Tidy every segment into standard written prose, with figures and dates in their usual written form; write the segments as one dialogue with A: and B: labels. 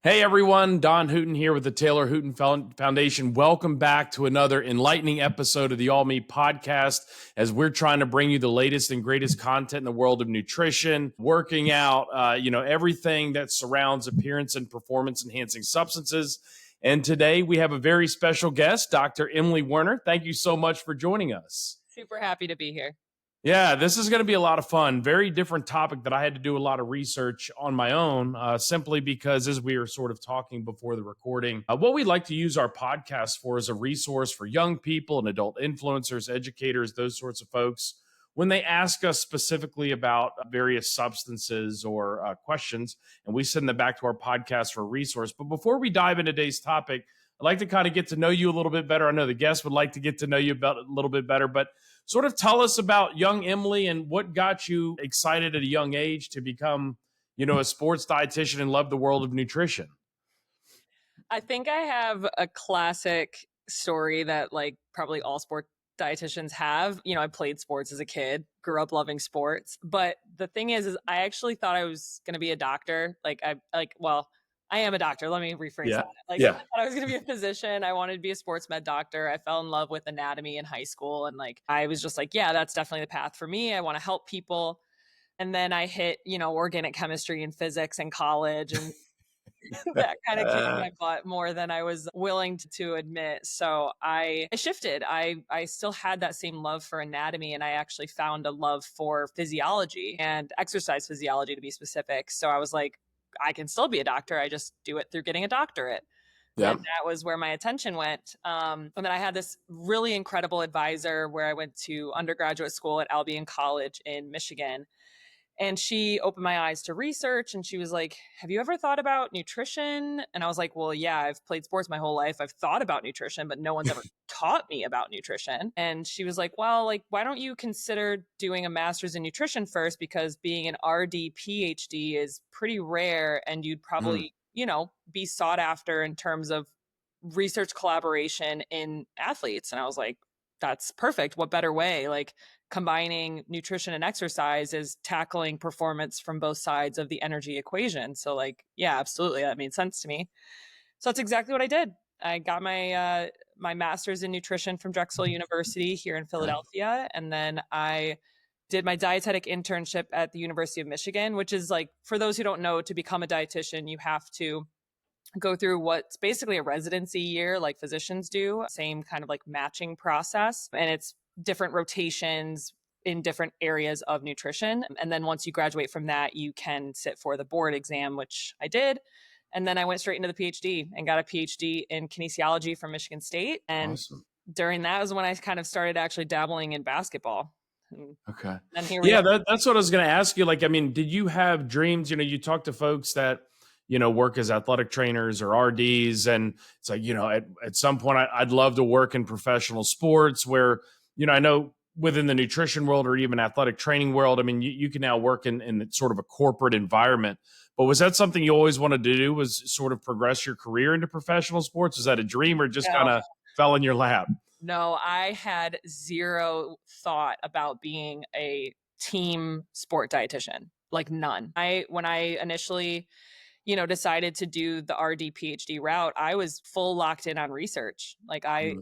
A: Hey everyone, Don Hooton here with the Taylor Hooton Foundation. Welcome back to another enlightening episode of the All Me podcast as we're trying to bring you the latest and greatest content in the world of nutrition, working out, everything that surrounds appearance and performance enhancing substances. And today we have a very special guest, Dr. Emily Werner. Thank you so much for joining us.
B: Super happy to be here.
A: Yeah, this is going to be a lot of fun. Very different topic that I had to do a lot of research on my own, simply because as we were sort of talking before the recording, what we'd like to use our podcast for is a resource for young people and adult influencers, educators, those sorts of folks. When they ask us specifically about various substances or questions, and we send them back to our podcast for a resource. But before we dive into today's topic, I'd like to kind of get to know you a little bit better. I know the guests would like to get to know you about a little bit better, but sort of tell us about young Emily and what got you excited at a young age to become, a sports dietitian and love the world of nutrition.
B: I think I have a classic story that probably all sport dietitians have. I played sports as a kid, grew up loving sports. But the thing is I actually thought I was going to be a doctor. I am a doctor. Let me rephrase that. I thought I was going to be a physician. I wanted to be a sports med doctor. I fell in love with anatomy in high school. And I was just like, yeah, that's definitely the path for me. I want to help people. And then I hit, organic chemistry and physics in college. And that kind of kicked my butt more than I was willing to admit. So I shifted. I still had that same love for anatomy, and I actually found a love for physiology and exercise physiology, to be specific. So I was like, I can still be a doctor. I just do it through getting a doctorate. Yeah. And that was where my attention went. And then I had this really incredible advisor where I went to undergraduate school at Albion College in Michigan. And she opened my eyes to research, and she was like, have you ever thought about nutrition? And I was like, well, yeah, I've played sports my whole life. I've thought about nutrition, but no one's ever taught me about nutrition. And she was like, well, why don't you consider doing a master's in nutrition first? Because being an RD PhD is pretty rare, and you'd probably, be sought after in terms of research collaboration in athletes. And I was like, that's perfect. What better way? Combining nutrition and exercise is tackling performance from both sides of the energy equation. So yeah, absolutely. That made sense to me. So that's exactly what I did. I got my my master's in nutrition from Drexel University here in Philadelphia. And then I did my dietetic internship at the University of Michigan, which is for those who don't know, to become a dietitian, you have to go through what's basically a residency year like physicians do, same kind of matching process. And it's different rotations in different areas of nutrition. And then once you graduate from that, you can sit for the board exam, which I did. And then I went straight into the PhD and got a PhD in kinesiology from Michigan State. And awesome. During that was when I kind of started actually dabbling in basketball.
A: Okay.
B: And here we are.
A: That's what I was going to ask you. Did you have dreams? You talk to folks that work as athletic trainers or RDs. And it's at some point I'd love to work in professional sports where, I know within the nutrition world or even athletic training world, you can now work in sort of a corporate environment. But was that something you always wanted to do, was sort of progress your career into professional sports? Was that a dream or just kind of fell in your lap?
B: No, I had zero thought about being a team sport dietitian, none. When I initially decided to do the RD PhD route, I was full locked in on research. I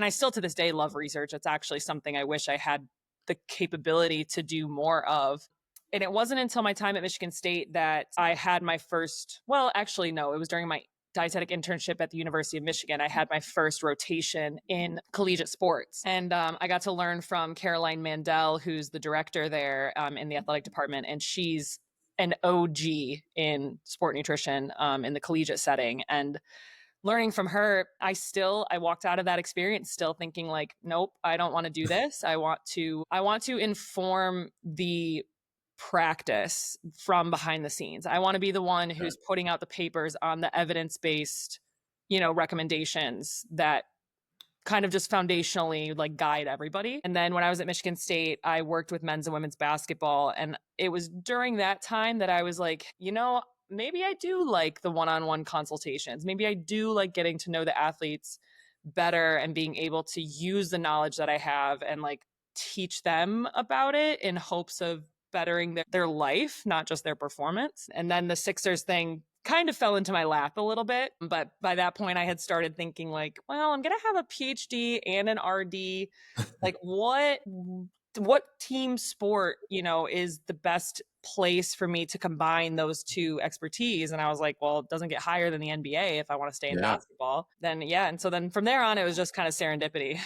B: still to this day love research. It's actually something I wish I had the capability to do more of. And it wasn't until my time at Michigan State that I had my first, well, actually, no, it was during my dietetic internship at the University of Michigan. I had my first rotation in collegiate sports. And I got to learn from Caroline Mandel, who's the director there in the athletic department. And she's an OG in sport nutrition in the collegiate setting. And learning from her, I walked out of that experience still thinking nope, I don't want to do this. I want to inform the practice from behind the scenes. I want to be the one who's putting out the papers on the evidence-based, recommendations that kind of just foundationally guide everybody. And then when I was at Michigan State, I worked with men's and women's basketball. And it was during that time that I was like, maybe I do like the one-on-one consultations. Maybe I do like getting to know the athletes better and being able to use the knowledge that I have and teach them about it in hopes of bettering their life, not just their performance. And then the Sixers thing kind of fell into my lap a little bit. But by that point, I had started thinking like, well, I'm going to have a PhD and an RD. Like what team sport, is the best place for me to combine those two expertise? And I was like, well, it doesn't get higher than the NBA if I want to stay in
A: Yeah.
B: basketball. Then yeah. And so then from there on, it was just kind of serendipity.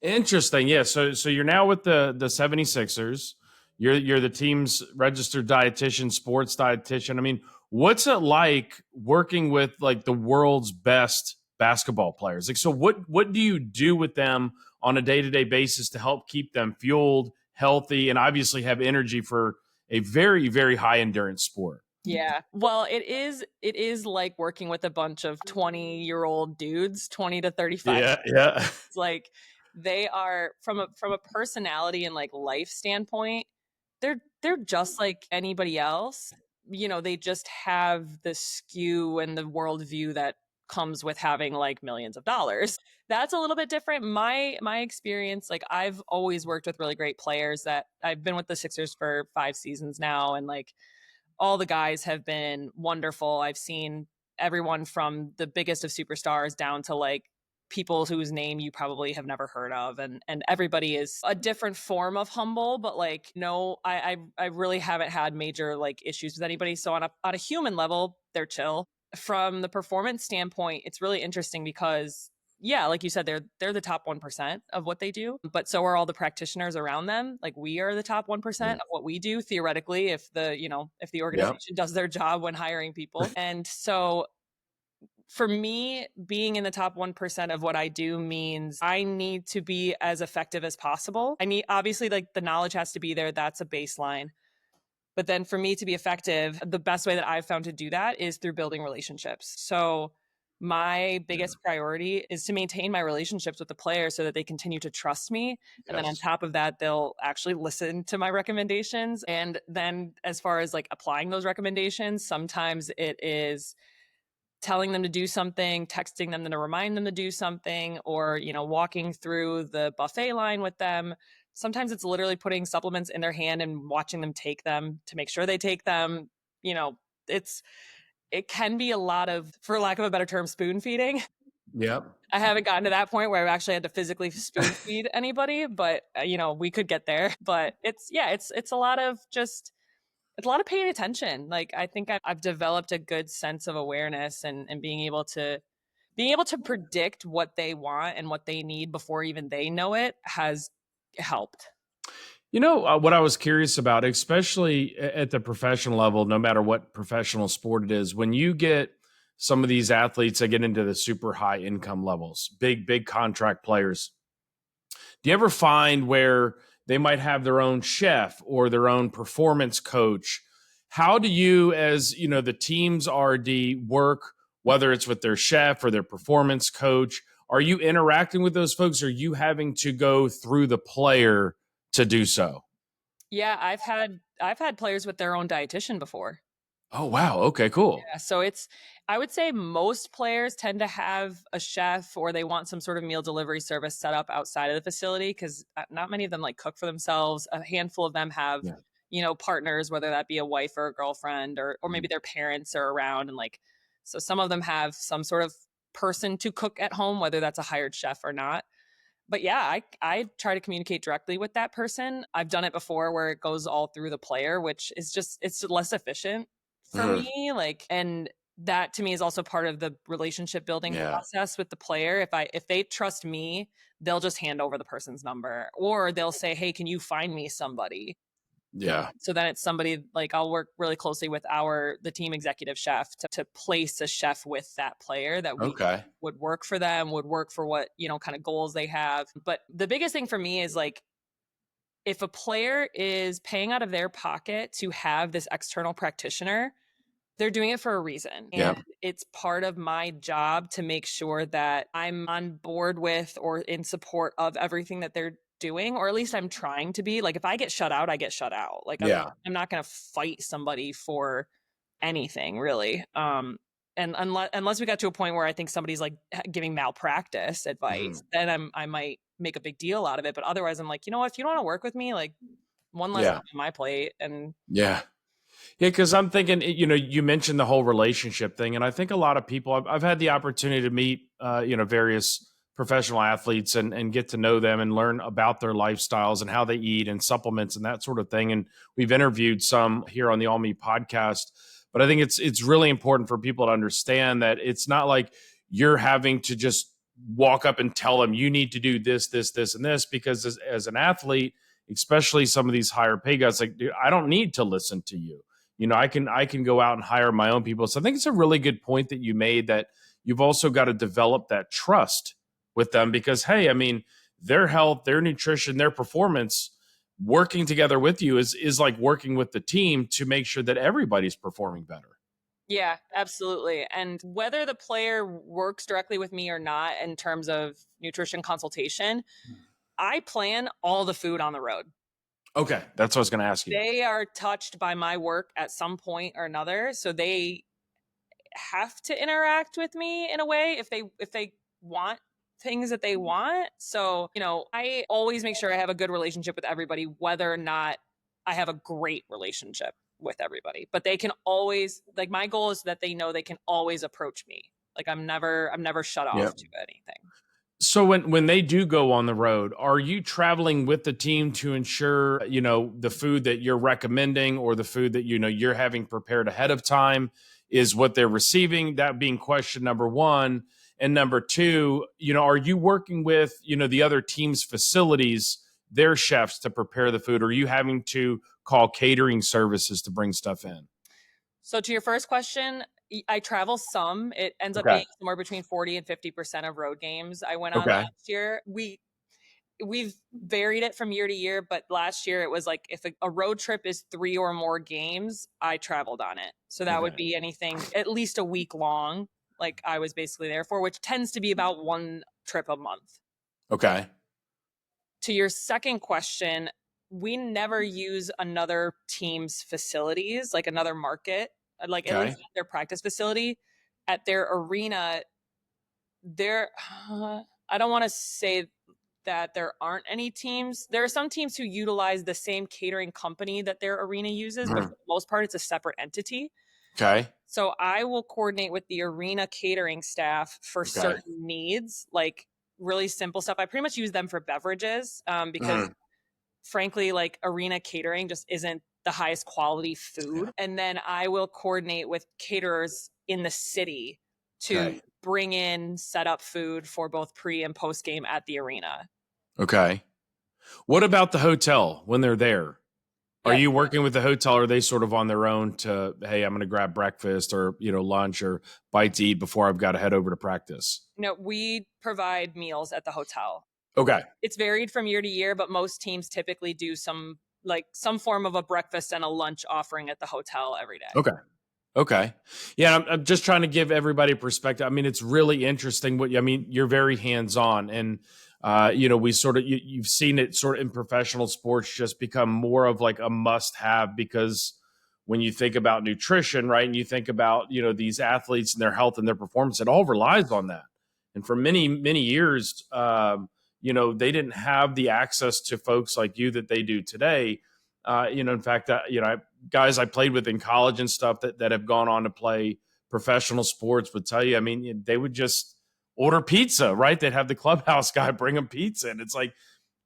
A: Interesting. Yeah. So you're now with the 76ers. You're the team's registered dietitian, sports dietitian. I mean, what's it like working with like the world's best basketball players? Like, so what do you do with them on a day-to-day basis to help keep them fueled, healthy, and obviously have energy for a very, very high endurance sport?
B: Yeah. Well, it is like working with a bunch of 20-year-old dudes, 20 to 35.
A: Yeah, yeah.
B: It's like they are from a personality and like life standpoint, they're just like anybody else. They just have the skew and the worldview that comes with having like millions of dollars. That's a little bit different. My experience, like I've always worked with really great players that I've been with the Sixers for 5 seasons now, and like all the guys have been wonderful. I've seen everyone from the biggest of superstars down to like people whose name you probably have never heard of, and everybody is a different form of humble, but like no, I really haven't had major like issues with anybody. So on a human level, they're chill. From the performance standpoint, it's really interesting because yeah, like you said, they're the top 1% of what they do, but so are all the practitioners around them. Like we are the top 1% of what we do theoretically, if the
A: Yeah.
B: organization does their job when hiring people. And so for me, being in the top 1% of what I do means I need to be as effective as possible. I need, obviously, like the knowledge has to be there. That's a baseline. But then for me to be effective, the best way that I've found to do that is through building relationships. So my biggest priority is to maintain my relationships with the players so that they continue to trust me. And then on
A: Yes.
B: top of that, they'll actually listen to my recommendations. And then as far as like applying those recommendations, sometimes it is telling them to do something, texting them to remind them to do something, or, walking through the buffet line with them. Sometimes it's literally putting supplements in their hand and watching them take them to make sure they take them. You know, it can be a lot of, for lack of a better term, spoon feeding.
A: Yep.
B: I haven't gotten to that point where I've actually had to physically spoon feed anybody, but we could get there. But it's a lot of just it's a lot of paying attention. Like I think I've developed a good sense of awareness and being able to predict what they want and what they need before even they know it has helped.
A: What I was curious about, especially at the professional level, no matter what professional sport it is, when you get some of these athletes that get into the super high income levels, big contract players, do you ever find where they might have their own chef or their own performance coach? How do you, as the team's RD, work, whether it's with their chef or their performance coach? Are you interacting with those folks? Or are you having to go through the player to do so?
B: Yeah, I've had players with their own dietitian before.
A: Oh, wow. Okay, cool.
B: Yeah, so I would say most players tend to have a chef or they want some sort of meal delivery service set up outside of the facility because not many of them like cook for themselves. A handful of them have,
A: Yeah.
B: partners, whether that be a wife or a girlfriend, or maybe their parents are around. And like, so some of them have some sort of person to cook at home, whether that's a hired chef or not. But yeah, I try to communicate directly with that person. I've done it before where it goes all through the player, which is just, it's less efficient for
A: Mhm.
B: me. Like, and that to me is also part of the relationship building
A: Yeah.
B: process with the player. If they trust me, they'll just hand over the person's number, or they'll say, hey, can you find me somebody?
A: Yeah.
B: So then it's somebody like I'll work really closely with the team executive chef to place a chef with that player that we
A: Okay.
B: would work for them, would work for what, kind of goals they have. But the biggest thing for me is like, if a player is paying out of their pocket to have this external practitioner, they're doing it for a reason.
A: Yeah.
B: And it's part of my job to make sure that I'm on board with or in support of everything that they're doing, or at least I'm trying to be. Like if I get shut out, I get shut out. Like I'm
A: Yeah.
B: I'm not going to fight somebody for anything really. And unless we got to a point where I think somebody's like giving malpractice advice,
A: Mhm.
B: then I might make a big deal out of it. But otherwise I'm like, you know what, if you don't want to work with me, like one less
A: Yeah.
B: thing on my plate. And
A: Yeah. Yeah, because I'm thinking, you mentioned the whole relationship thing, and I think a lot of people. I've had the opportunity to meet, various professional athletes and get to know them and learn about their lifestyles and how they eat and supplements and that sort of thing. And we've interviewed some here on the All Me podcast, but I think it's really important for people to understand that it's not like you're having to just walk up and tell them you need to do this, this, this, and this, because as an athlete, especially some of these higher pay guys, like, dude, I don't need to listen to you. I can go out and hire my own people. So I think it's a really good point that you made, that you've also got to develop that trust with them, because, hey, I mean, their health, their nutrition, their performance, working together with you is like working with the team to make sure that everybody's performing better.
B: Yeah, absolutely. And whether the player works directly with me or not in terms of nutrition consultation, I plan all the food on the road.
A: Okay, that's what I was going to ask you.
B: They are touched by my work at some point or another, so they have to interact with me in a way if they want things that they want. So, I always make sure I have a good relationship with everybody, whether or not I have a great relationship with everybody. But they can always, like, my goal is that they know they can always approach me. Like, I'm never shut off
A: Yep.
B: to anything.
A: So when they do go on the road, are you traveling with the team to ensure, the food that you're recommending or the food that, you're having prepared ahead of time is what they're receiving? That being question number one. And number two, are you working with, the other team's facilities, their chefs, to prepare the food? Or are you having to call catering services to bring stuff in?
B: So to your first question, I travel some. It ends up
A: Okay.
B: being somewhere between 40 and 50% of road games I went on
A: Okay.
B: last year. We've varied it from year to year, but last year it was like if a road trip is 3 or more games, I traveled on it. So that would
A: Okay.
B: be anything at least a week long, like I was basically there for, which tends to be about one trip a month.
A: Okay.
B: To your second question, we never use another team's facilities, like another market, like at
A: Okay.
B: least their practice facility. At their arena, there, I don't want to say that there aren't any teams. There are some teams who utilize the same catering company that their arena uses, but for the most part, it's a separate entity.
A: Okay.
B: So I will coordinate with the arena catering staff for
A: Okay.
B: certain needs, like really simple stuff. I pretty much use them for beverages because, frankly, like arena catering just isn't the highest quality food. And then I will coordinate with caterers in the city to
A: Okay.
B: bring in set up food for both pre and post game at the arena.
A: Okay. What about the hotel when they're there? Are
B: Yep.
A: you working with the hotel, or are they sort of on their own to, hey, I'm going to grab breakfast or, lunch or bite to eat before I've got to head over to practice?
B: No, we provide meals at the hotel.
A: Okay.
B: It's varied from year to year, but most teams typically do some form of a breakfast and a lunch offering at the hotel every day.
A: Okay. Okay. Yeah. I'm just trying to give everybody perspective. I mean, it's really interesting you're very hands on, and, we sort of, you've seen it sort of in professional sports just become more of like a must have, because when you think about nutrition, right, and you think about, these athletes and their health and their performance, it all relies on that. And for many, many years, they didn't have the access to folks like you that they do today. In fact, guys I played with in college and stuff that have gone on to play professional sports would tell you, I mean, they would just order pizza, right? They'd have the clubhouse guy bring them pizza. And it's like,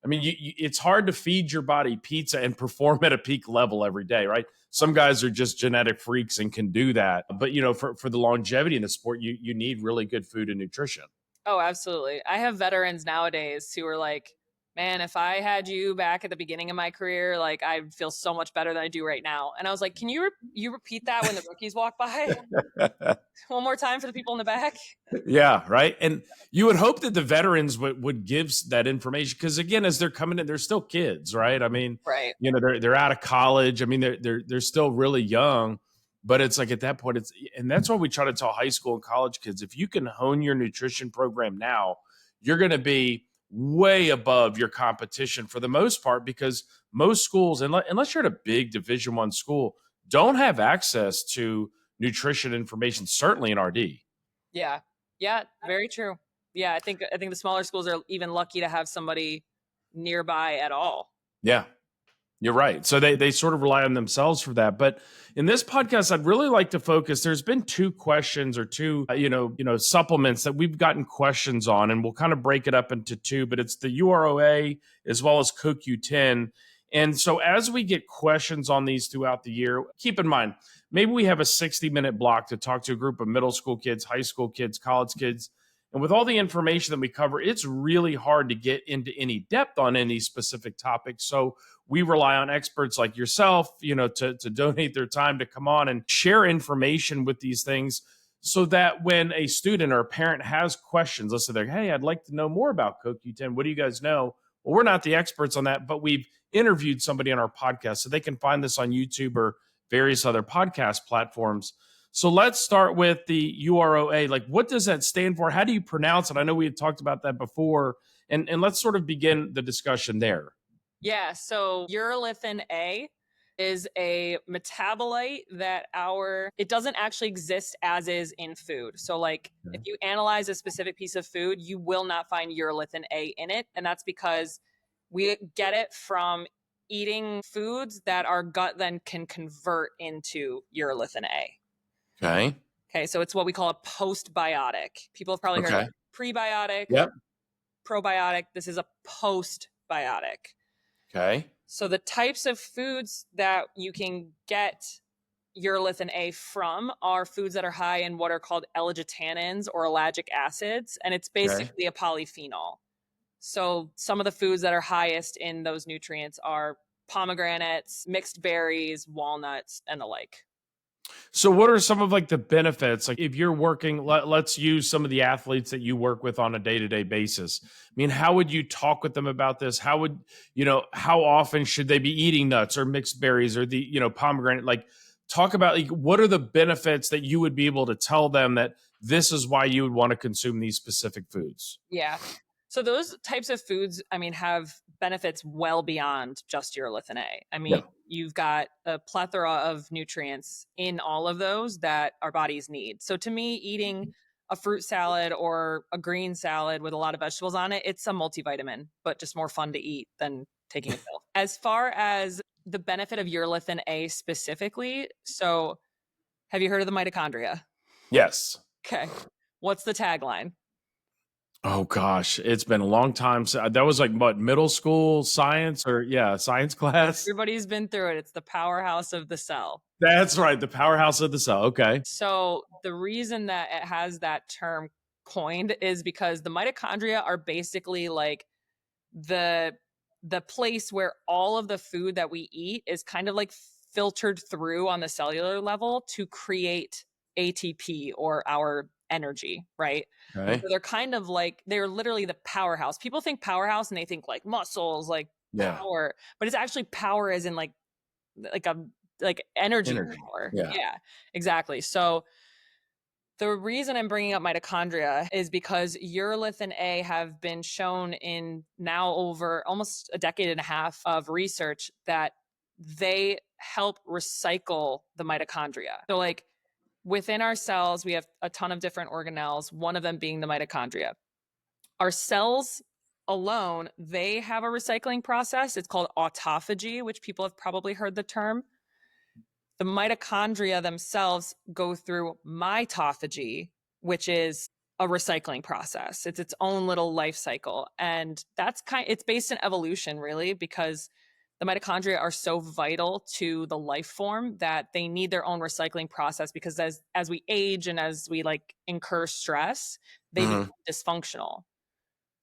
A: I mean, it's hard to feed your body pizza and perform at a peak level every day, right? Some guys are just genetic freaks and can do that. But, for the longevity in the sport, you need really good food and nutrition.
B: Oh, absolutely. I have veterans nowadays who are like, man, if I had you back at the beginning of my career, like I'd feel so much better than I do right now. And I was like, can you repeat that when the rookies walk by? One more time for the people in the back.
A: Yeah, right. And you would hope that the veterans would give that information, because again, as they're coming in, they're still kids, right? I mean,
B: Right.
A: they're out of college. I mean, they're still really young, but it's like at that point, and that's why we try to tell high school and college kids, if you can hone your nutrition program now, you're going to be way above your competition for the most part, because most schools, unless you're at a big Division I school, don't have access to nutrition information, certainly in RD.
B: Yeah. Yeah. Very true. Yeah. I think the smaller schools are even lucky to have somebody nearby at all.
A: Yeah. You're right. So they sort of rely on themselves for that. But in this podcast, I'd really like to focus. There's been two questions or two, supplements that we've gotten questions on, and we'll kind of break it up into two. But it's the URO-A as well as CoQ-10. And so as we get questions on these throughout the year, keep in mind, maybe we have a 60-minute block to talk to a group of middle school kids, high school kids, college kids. And with all the information that we cover, it's really hard to get into any depth on any specific topic. So we rely on experts like yourself, to donate their time to come on and share information with these things so that when a student or a parent has questions, let's say they're, hey, I'd like to know more about CoQ10. What do you guys know? Well, we're not the experts on that, but we've interviewed somebody on our podcast, so they can find this on YouTube or various other podcast platforms. So let's start with the URO-A. Like, what does that stand for? How do you pronounce it? I know we had talked about that before, and let's sort of begin the discussion there.
B: Yeah, so Urolithin A is a metabolite that it doesn't actually exist as is in food. So like if you analyze a specific piece of food, you will not find Urolithin A in it. And that's because we get it from eating foods that our gut then can convert into Urolithin A. Okay, so it's what we call a postbiotic. People have probably heard of prebiotic, probiotic. This is a postbiotic.
A: Okay.
B: So the types of foods that you can get urolithin A from are foods that are high in what are called L-glutathione or ellagic acids, and it's basically a polyphenol. So some of the foods that are highest in those nutrients are pomegranates, mixed berries, walnuts, and the like.
A: So what are some of like the benefits? Like if you're working, let's use some of the athletes that you work with on a day-to-day basis. I mean, how would you talk with them about this? How would, how often should they be eating nuts or mixed berries or the, pomegranate? Like talk about like, what are the benefits that you would be able to tell them that this is why you would want to consume these specific foods?
B: Yeah. So those types of foods, have benefits well beyond just urolithin A. You've got a plethora of nutrients in all of those that our bodies need. So to me, eating a fruit salad or a green salad with a lot of vegetables on it, it's a multivitamin, but just more fun to eat than taking a pill. As far as the benefit of urolithin A specifically, so have you heard of the mitochondria?
A: Yes.
B: Okay. What's the tagline?
A: Oh gosh, it's been a long time. So that was like what, middle school science science class.
B: Everybody's been through it. It's the powerhouse of the cell.
A: That's right, the powerhouse of the cell. Okay.
B: So the reason that it has that term coined is because the mitochondria are basically like the place where all of the food that we eat is kind of like filtered through on the cellular level to create ATP or our energy, right?
A: Okay.
B: So they're kind of like, they're literally the powerhouse. People think powerhouse and they think like muscles, like power, but it's actually power as in like energy power. Yeah, exactly. So the reason I'm bringing up mitochondria is because urolithin A have been shown in now over almost a decade and a half of research that they help recycle the mitochondria. So like within our cells, we have a ton of different organelles, one of them being the mitochondria. Our cells alone, they have a recycling process. It's called autophagy, which people have probably heard the term. The mitochondria themselves go through mitophagy, which is a recycling process. It's its own little life cycle. And it's based in evolution, really, because the mitochondria are so vital to the life form that they need their own recycling process, because as we age and as we like incur stress, they become dysfunctional.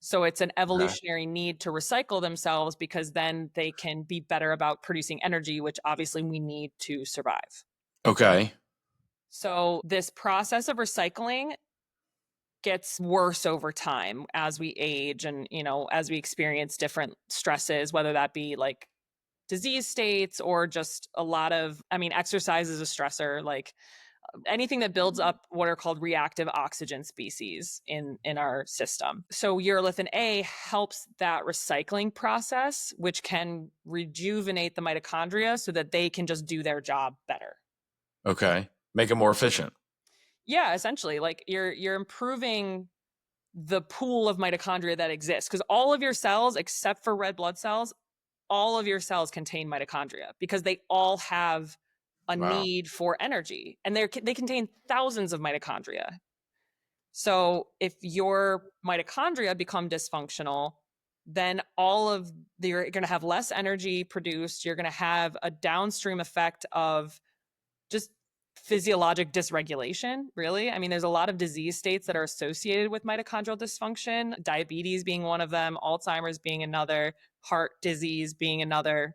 B: So it's an evolutionary need to recycle themselves, because then they can be better about producing energy, which obviously we need to survive.
A: Okay.
B: So this process of recycling gets worse over time as we age and, as we experience different stresses, whether that be like disease states or just a lot of, exercise is a stressor, like anything that builds up what are called reactive oxygen species in our system. So urolithin A helps that recycling process, which can rejuvenate the mitochondria so that they can just do their job better.
A: Okay. Make it more efficient.
B: Yeah, essentially, like you're improving the pool of mitochondria that exists, because all of your cells, except for red blood cells, all of your cells contain mitochondria because they all have a
A: Wow.
B: need for energy, and they contain thousands of mitochondria. So if your mitochondria become dysfunctional, then you're going to have less energy produced. You're going to have a downstream effect of just physiologic dysregulation, really. I mean, there's a lot of disease states that are associated with mitochondrial dysfunction, diabetes being one of them, Alzheimer's being another, heart disease being another.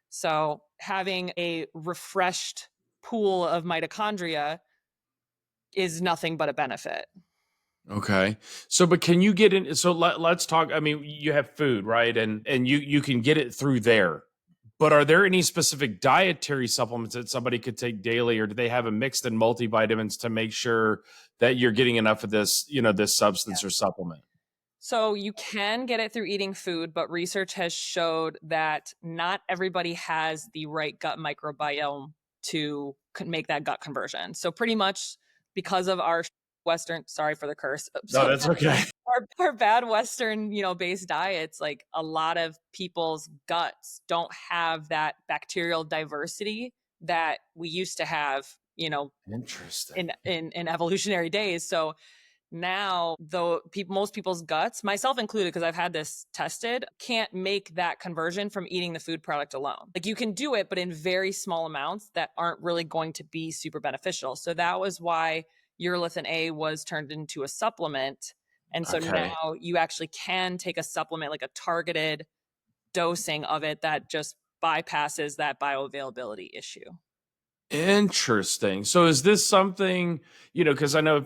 B: So having a refreshed pool of mitochondria is nothing but a benefit.
A: Okay. So, but can you get in? So let's talk. I mean, you have food, right? And you can get it through there. But are there any specific dietary supplements that somebody could take daily, or do they have a mixed and multivitamins to make sure that you're getting enough of this, this substance or supplement?
B: So you can get it through eating food, but research has showed that not everybody has the right gut microbiome to make that gut conversion. So pretty much because of our Western, sorry for the curse.
A: No,
B: So
A: that's okay.
B: our bad Western, based diets, like a lot of people's guts don't have that bacterial diversity that we used to have,
A: Interesting.
B: in evolutionary days. So now, though, most people's guts, myself included, because I've had this tested, can't make that conversion from eating the food product alone. Like you can do it, but in very small amounts that aren't really going to be super beneficial. So that was why Urolithin A was turned into a supplement. And so
A: Okay.
B: now you actually can take a supplement, like a targeted dosing of it that just bypasses that bioavailability issue.
A: Interesting. So is this something, because I know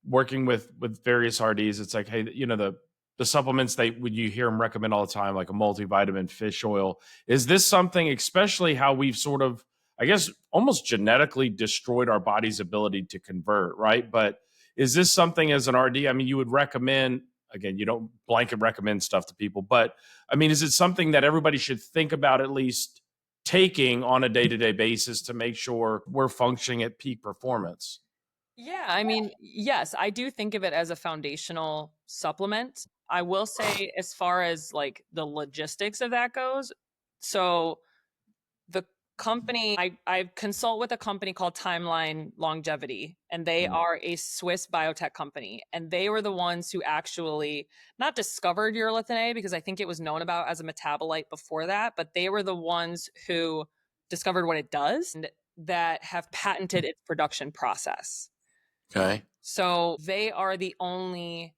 A: working with various RDs, it's like, hey, the supplements when you hear them recommend all the time, like a multivitamin, fish oil. Is this something, especially how we've sort of, I guess, almost genetically destroyed our body's ability to convert, right? But is this something as an RD? I mean, you would recommend, again, you don't blanket recommend stuff to people, but I mean, is it something that everybody should think about at least taking on a day-to-day basis to make sure we're functioning at peak performance?
B: Yeah, I mean, yes, I do think of it as a foundational supplement. I will say, as far as like the logistics of that goes, so the company I consult with a company called Timeline Longevity, and they
A: Mm.
B: are a Swiss biotech company, and they were the ones who actually not discovered urolithin A because I think it was known about as a metabolite before that, but they were the ones who discovered what it does and that have patented its production process.
A: Okay.
B: So they are the only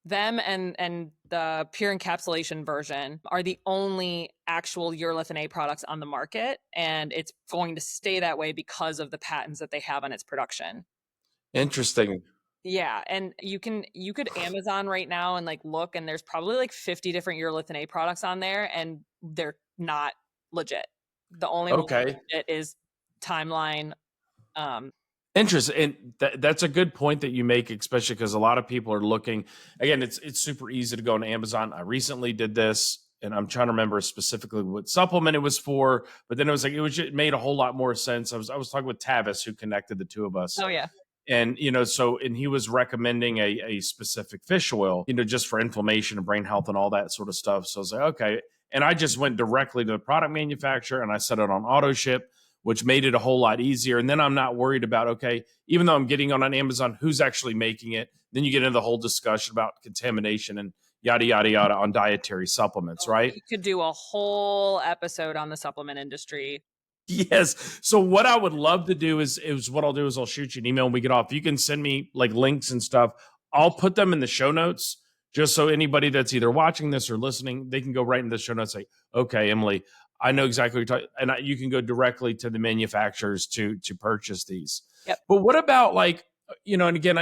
B: them and the pure encapsulation version are the only actual urolithin A products on the market, and it's going to stay that way because of the patents that they have on its production.
A: Interesting.
B: Yeah, and you could Amazon right now and like look, and there's probably like 50 different urolithin A products on there, and they're not legit. The only one
A: Okay.
B: legit is Timeline. Um,
A: Interesting. And that's a good point that you make, especially because a lot of people are looking. Again, it's super easy to go on Amazon. I recently did this, and I'm trying to remember specifically what supplement it was for. But then it made a whole lot more sense. I was talking with Tavis, who connected the two of us,
B: oh yeah,
A: and and he was recommending a specific fish oil, just for inflammation and brain health and all that sort of stuff. So I was like, okay. And I just went directly to the product manufacturer and I set it on auto ship, which made it a whole lot easier. And then I'm not worried about, okay, even though I'm getting on Amazon, who's actually making it? Then you get into the whole discussion about contamination and yada yada yada on dietary supplements, right?
B: you could do a whole episode on the supplement industry.
A: Yes. So what I would love to do is what I'll do is I'll shoot you an email when we get off. You can send me like links and stuff. I'll put them in the show notes just so anybody that's either watching this or listening, they can go right in the show notes and say, okay, Emily, I know exactly what you're talking, and you can go directly to the manufacturers to purchase these.
B: Yep.
A: But what about like, and again,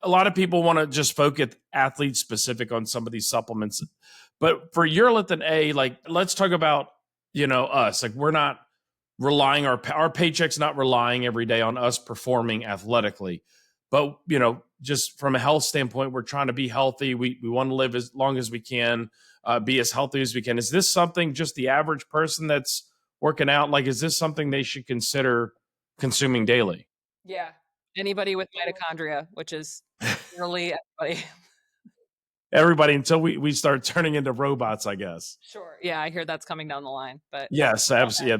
A: a lot of people want to just focus athlete specific on some of these supplements, but for urolithin A, like let's talk about us. Like we're not relying our paychecks not relying every day on us performing athletically, but just from a health standpoint, we're trying to be healthy. We want to live as long as we can, be as healthy as we can. Is this something just the average person that's working out, like is this something they should consider consuming daily?
B: Yeah. Anybody with mitochondria, which is really everybody.
A: Everybody until we start turning into robots, I guess.
B: Sure. Yeah, I hear that's coming down the line, but
A: Yes, absolutely. Yeah,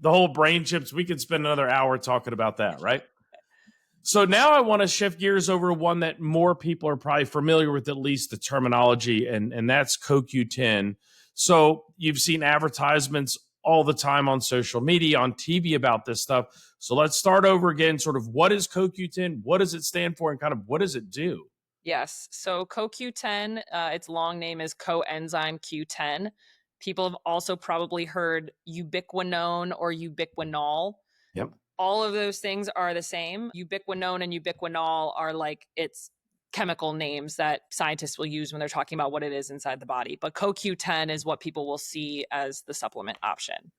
A: the whole brain chips. We could spend another hour talking about that, right? So now I want to shift gears over to one that more people are probably familiar with, at least the terminology, and that's CoQ10. So you've seen advertisements all the time on social media, on TV about this stuff. So let's start over again. Sort of, what is CoQ10? What does it stand for, and kind of what does it do?
B: yes. So CoQ10, its long name is coenzyme Q10. People have also probably heard ubiquinone or ubiquinol.
A: Yep.
B: All of those things are the same. Ubiquinone and ubiquinol are like its chemical names that scientists will use when they're talking about what it is inside the body. But CoQ10 is what people will see as the supplement option.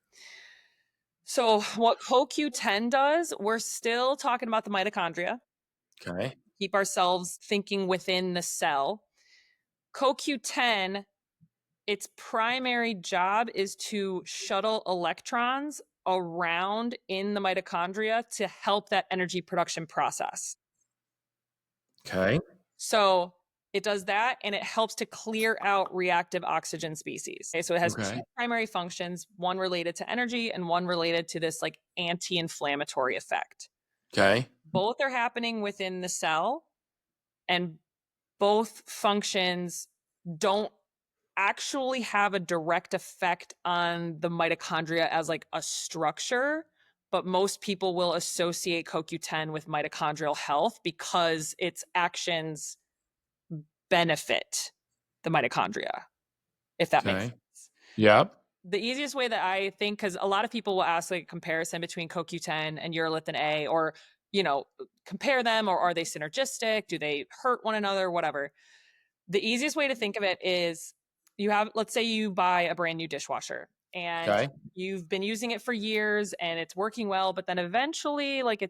B: So, what CoQ10 does, we're still talking about the mitochondria,
A: Okay.
B: keep ourselves thinking within the cell. CoQ10, its primary job is to shuttle electrons around in the mitochondria to help that energy production process.
A: Okay.
B: So it does that, and it helps to clear out reactive oxygen species. Okay, so it has two primary functions, one related to energy and one related to this like anti-inflammatory effect.
A: Okay.
B: Both are happening within the cell, and both functions don't actually have a direct effect on the mitochondria as like a structure, but most people will associate CoQ10 with mitochondrial health because its actions benefit the mitochondria, if that makes
A: Okay.
B: sense.
A: Yep.
B: The easiest way that I think, because a lot of people will ask like a comparison between CoQ10 and Urolithin A, or, compare them, or are they synergistic? Do they hurt one another? Whatever. The easiest way to think of it is let's say you buy a brand new dishwasher and
A: Okay.
B: you've been using it for years and it's working well, but then eventually like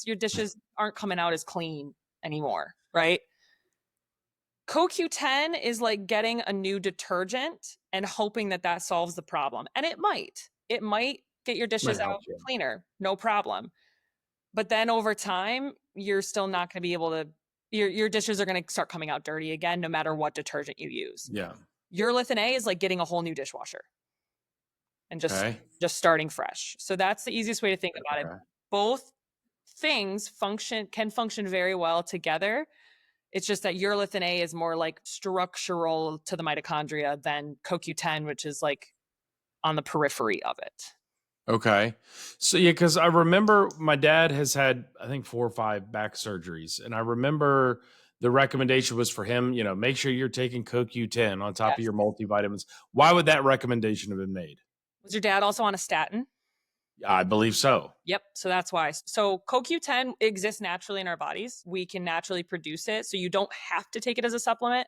B: your dishes aren't coming out as clean anymore, right? CoQ10 is like getting a new detergent and hoping that that solves the problem. And it might. It might get your
A: Might
B: dishes
A: help
B: out
A: you.
B: cleaner, no problem. But then over time, you're still not going to be able to your dishes are going to start coming out dirty again no matter what detergent you use.
A: Yeah.
B: Urolithin A is like getting a whole new dishwasher and just
A: Okay.
B: starting fresh. So that's the easiest way to think about it.
A: Okay.
B: Both things can function very well together. It's just that urolithin A is more like structural to the mitochondria than CoQ10, which is like on the periphery of it.
A: Okay. So yeah, because I remember my dad has had, I think, 4 or 5 back surgeries. And I remember the recommendation was for him, make sure you're taking CoQ10 on top of
B: Yes.
A: your multivitamins. Why would that recommendation have been made?
B: Was your dad also on a statin?
A: I believe so.
B: Yep. So that's why. So CoQ10 exists naturally in our bodies. We can naturally produce it. So you don't have to take it as a supplement.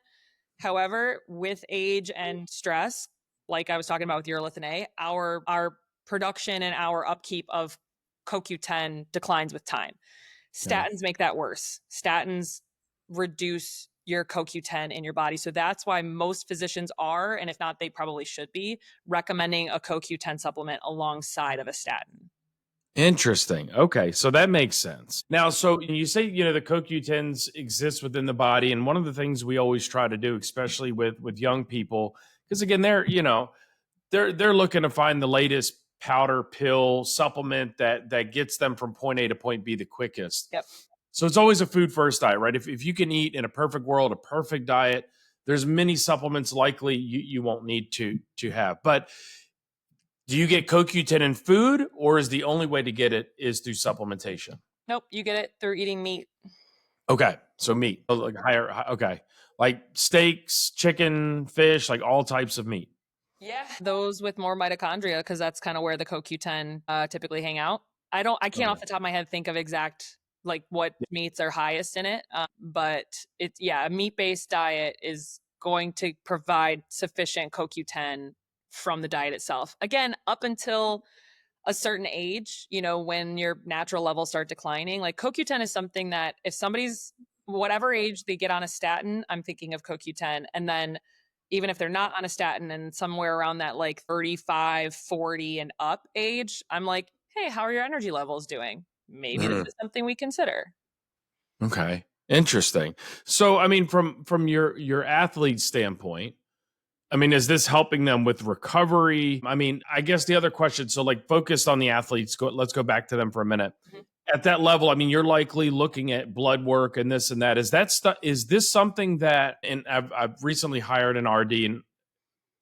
B: However, with age and stress, like I was talking about with urolithin A, our production and our upkeep of CoQ10 declines with time.
A: Okay.
B: Statins make that worse. Statins reduce your CoQ10 in your body. So that's why most physicians are, and if not, they probably should be, recommending a CoQ10 supplement alongside of a statin.
A: Interesting. Okay. So that makes sense. Now, so you say, the CoQ10s exist within the body. And one of the things we always try to do, especially with young people, because again, they're looking to find the latest powder pill supplement that gets them from point A to point B the quickest.
B: Yep.
A: So it's always a food first diet, right? If you can eat in a perfect world, a perfect diet, there's many supplements likely you won't need to have. But do you get CoQ10 in food, or is the only way to get it is through supplementation?
B: Nope, you get it through eating meat.
A: Okay, so meat, like okay, like steaks, chicken, fish, like all types of meat.
B: Yeah. Those with more mitochondria, because that's kind of where the CoQ10 typically hang out. I can't off
A: Okay.
B: the top of my head think of exact like what meats are highest in it. But a meat-based diet is going to provide sufficient CoQ10 from the diet itself. Again, up until a certain age, when your natural levels start declining, like CoQ10 is something that if somebody's whatever age they get on a statin, I'm thinking of CoQ10. And then even if they're not on a statin and somewhere around that like 35, 40 and up age, I'm like, hey, how are your energy levels doing? Maybe this is something we consider.
A: Okay. Interesting. So, I mean, from your athlete standpoint, I mean, is this helping them with recovery? I mean, I guess the other question, so like focused on the athletes, let's go back to them for a minute.
B: Mhm.
A: At that level, I mean, you're likely looking at blood work and this and that. Is that stuff, is this something that, and I've recently hired an RD,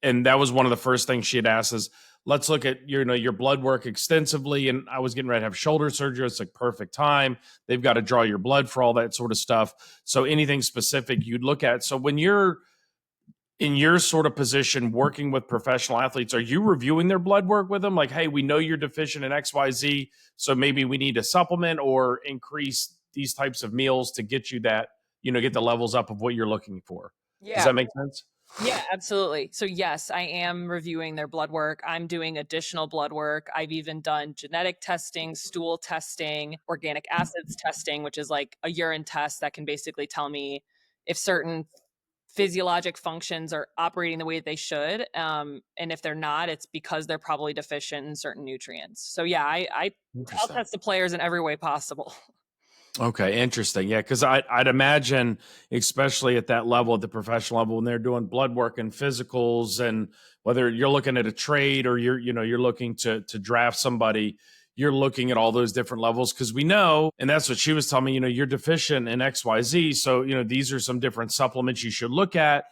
A: and that was one of the first things she had asked is, let's look at your blood work extensively. And I was getting ready to have shoulder surgery. It's like perfect time. They've got to draw your blood for all that sort of stuff. So anything specific you'd look at. So when you're in your sort of position working with professional athletes, are you reviewing their blood work with them? Like, hey, we know you're deficient in XYZ, so maybe we need to supplement or increase these types of meals to get you that, get the levels up of what you're looking for. Does
B: Yeah.
A: that make sense?
B: Yeah, absolutely. So yes, I am reviewing their blood work. I'm doing additional blood work. I've even done genetic testing, stool testing, organic acids testing, which is like a urine test that can basically tell me if certain physiologic functions are operating the way they should. And if they're not, it's because they're probably deficient in certain nutrients. So yeah, I'll
A: Interesting.
B: test the players in every way possible.
A: Okay, interesting. Yeah, because I'd imagine, especially at that level, at the professional level, when they're doing blood work and physicals, and whether you're looking at a trade or you're looking to draft somebody, you're looking at all those different levels because we know, and that's what she was telling me. You're deficient in XYZ, so these are some different supplements you should look at.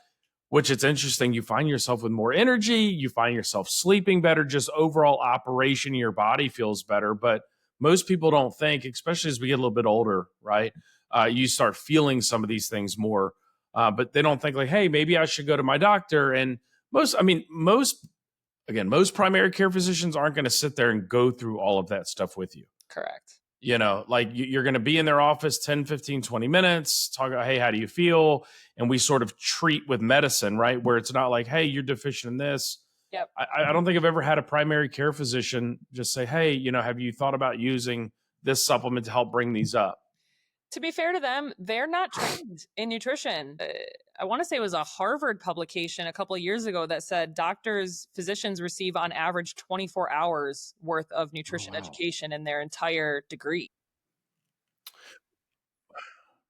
A: Which it's interesting, you find yourself with more energy, you find yourself sleeping better, just overall operation in your body feels better. But most people don't think, especially as we get a little bit older, right? You start feeling some of these things more, but they don't think like, hey, maybe I should go to my doctor. And most primary care physicians aren't going to sit there and go through all of that stuff with you.
B: Correct.
A: Like you're going to be in their office 10, 15, 20 minutes, talk about, hey, how do you feel? And we sort of treat with medicine, right? Where it's not like, hey, you're deficient in this.
B: Yep.
A: I don't think I've ever had a primary care physician just say, hey, have you thought about using this supplement to help bring these up?
B: To be fair to them, they're not trained in nutrition. I want to say it was a Harvard publication a couple of years ago that said physicians receive on average 24 hours worth of
A: Oh,
B: nutrition
A: wow.
B: education in their entire degree.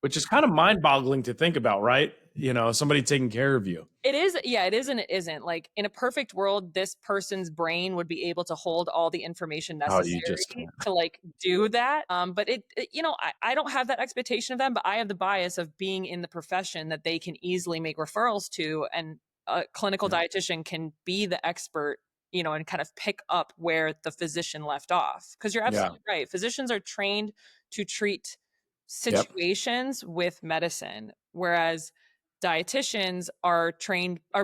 A: Which is kind of mind boggling to think about, right? Somebody taking care of you.
B: It is, yeah, it is and it isn't. Like in a perfect world, this person's brain would be able to hold all the information
A: Oh, you
B: necessary
A: just can't.
B: to like do that. But I don't have that expectation of them, but I have the bias of being in the profession that they can easily make referrals to, and a clinical
A: Yep.
B: dietitian can be the expert, and kind of pick up where the physician left off. Because you're
A: Yeah.
B: absolutely right. Physicians are trained to treat
A: Yep.
B: situations with medicine, whereas dietitians are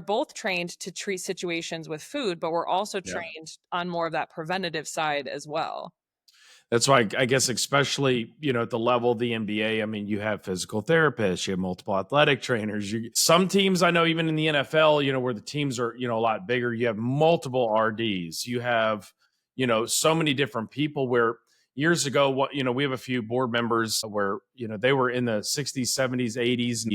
B: both trained to treat situations with food, but we're also
A: Yeah.
B: trained on more of that preventative side as well.
A: That's why I guess, especially, at the level of the NBA, I mean, you have physical therapists, you have multiple athletic trainers. Some teams I know, even in the NFL, where the teams are, a lot bigger, you have multiple RDs. You have, so many different people where years ago, we have a few board members where, they were in the 60s, 70s, 80s, and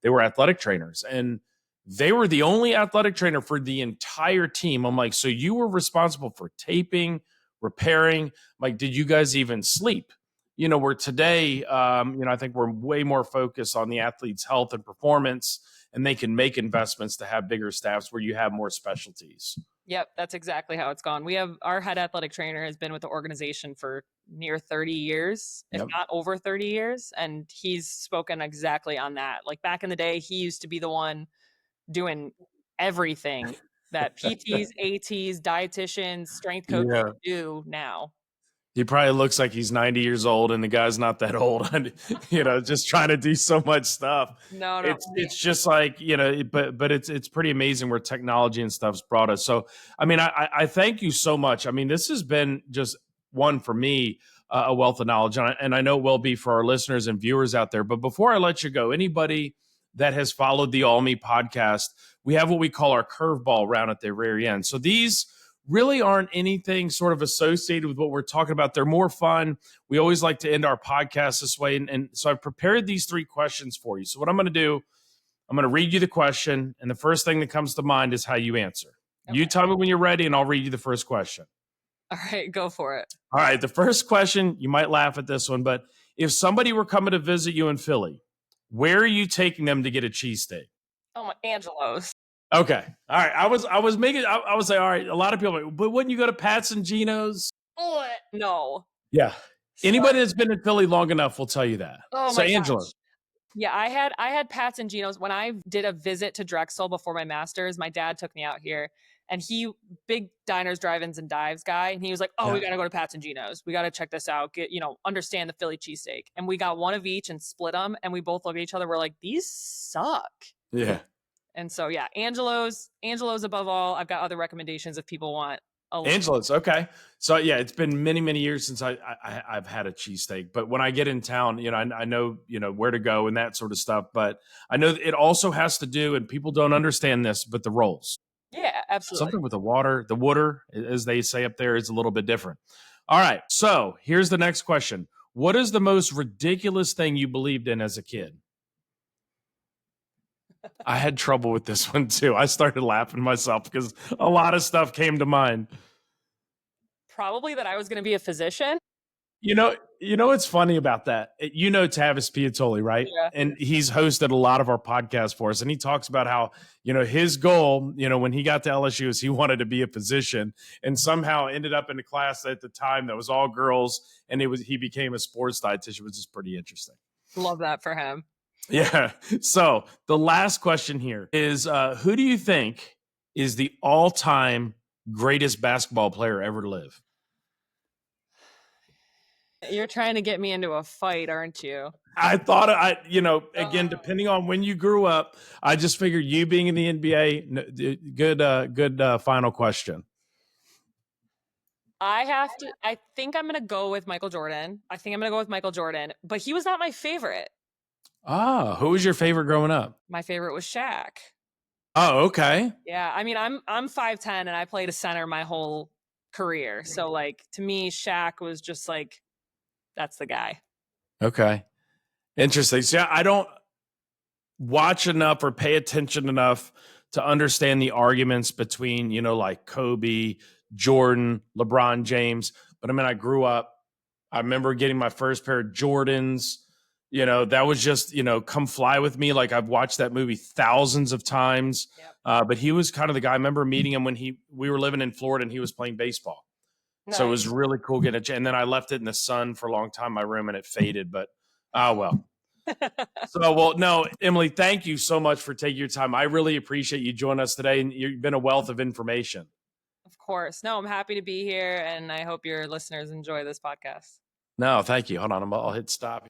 A: they were athletic trainers. And they were the only athletic trainer for the entire team. I'm like, so you were responsible for taping, repairing, like, did you guys even sleep? Where today, I think we're way more focused on the athlete's health and performance, and they can make investments to have bigger staffs where you have more specialties.
B: Yep, that's exactly how it's gone. We have our head athletic trainer has been with the organization for near 30 years, if
A: Yep.
B: not over 30 years, and he's spoken exactly on that. Like back in the day, he used to be the one doing everything that PTs, ATs, dietitians, strength coaches
A: Yeah.
B: do now.
A: He probably looks like he's 90 years old, and the guy's not that old. Just trying to do so much stuff.
B: No, no.
A: It's just like, but it's pretty amazing where technology and stuff's brought us. So, I mean, I thank you so much. I mean, this has been just one for me, a wealth of knowledge, and I know it will be for our listeners and viewers out there. But before I let you go, anybody that has followed the All Me podcast, we have what we call our curveball round at the very end. So these really aren't anything sort of associated with what we're talking about. They're more fun. We always like to end our podcast this way. And so I've prepared these 3 questions for you. So what I'm going to do, I'm going to read you the question. And the first thing that comes to mind is how you answer.
B: Okay.
A: You tell me when you're ready, and I'll read you the first question.
B: All right, go for it.
A: All right. The first question, you might laugh at this one, but if somebody were coming to visit you in Philly, where are you taking them to get a cheesesteak?
B: Oh my, Angelo's.
A: Okay. All right. I was like, all right, a lot of people are like, but wouldn't you go to Pat's and Gino's?
B: No.
A: Yeah.
B: So,
A: Anybody that's been in Philly long enough will tell you that.
B: oh
A: So
B: my
A: Angela.
B: gosh. Yeah, I had Pat's and Gino's when I did a visit to Drexel before my master's. My dad took me out here, and he big diners, drive-ins, and dives guy, and he was like, "Oh, we got to go to Pat's and Gino's. We got to check this out. Get understand the Philly cheesesteak." And we got one of each and split them, and we both looked at each other. We're like, "These suck."
A: Yeah.
B: And so yeah, Angelo's above all. I've got other recommendations if people want.
A: Angela's okay. So yeah, it's been many, many years since I've had a cheesesteak. But when I get in town, I know where to go and that sort of stuff. But I know it also has to do, and people don't understand this, but the rolls.
B: Yeah, absolutely.
A: Something with the water, as they say up there, is a little bit different. All right. So here's the next question: what is the most ridiculous thing you believed in as a kid? I had trouble with this one too. I started laughing myself because a lot of stuff came to mind.
B: Probably that I was going to be a physician.
A: You know what's funny about that? Tavis Piattoli, right?
B: Yeah.
A: And he's hosted a lot of our podcasts for us. And he talks about how, his goal, when he got to LSU is he wanted to be a physician and somehow ended up in a class at the time that was all girls. And he became a sports dietitian, which is pretty interesting.
B: Love that for him.
A: Yeah. So the last question here is, who do you think is the all-time greatest basketball player ever to live?
B: You're trying to get me into a fight, aren't you?
A: I thought again, depending on when you grew up, I just figured you being in the NBA, good final question.
B: I think I'm going to go with Michael Jordan. But he was not my favorite.
A: Who was your favorite growing up?
B: My favorite was Shaq.
A: Oh, okay.
B: Yeah, I mean, I'm 5'10" and I played a center my whole career. So like to me, Shaq was just like, that's the guy.
A: Okay. Interesting. So I don't watch enough or pay attention enough to understand the arguments between, like Kobe, Jordan, LeBron James. But I mean, I grew up, I remember getting my first pair of Jordans. That was just, come fly with me. Like I've watched that movie thousands of times. Yep. But he was kind of the guy. I remember meeting him when we were living in Florida and he was playing baseball. Nice. So it was really cool getting and then I left it in the sun for a long time in my room and it faded, but well. No, Emily, thank you so much for taking your time. I really appreciate you joining us today, and you've been a wealth of information.
B: Of course. No, I'm happy to be here, and I hope your listeners enjoy this podcast.
A: No, thank you. Hold on, I'll hit stop.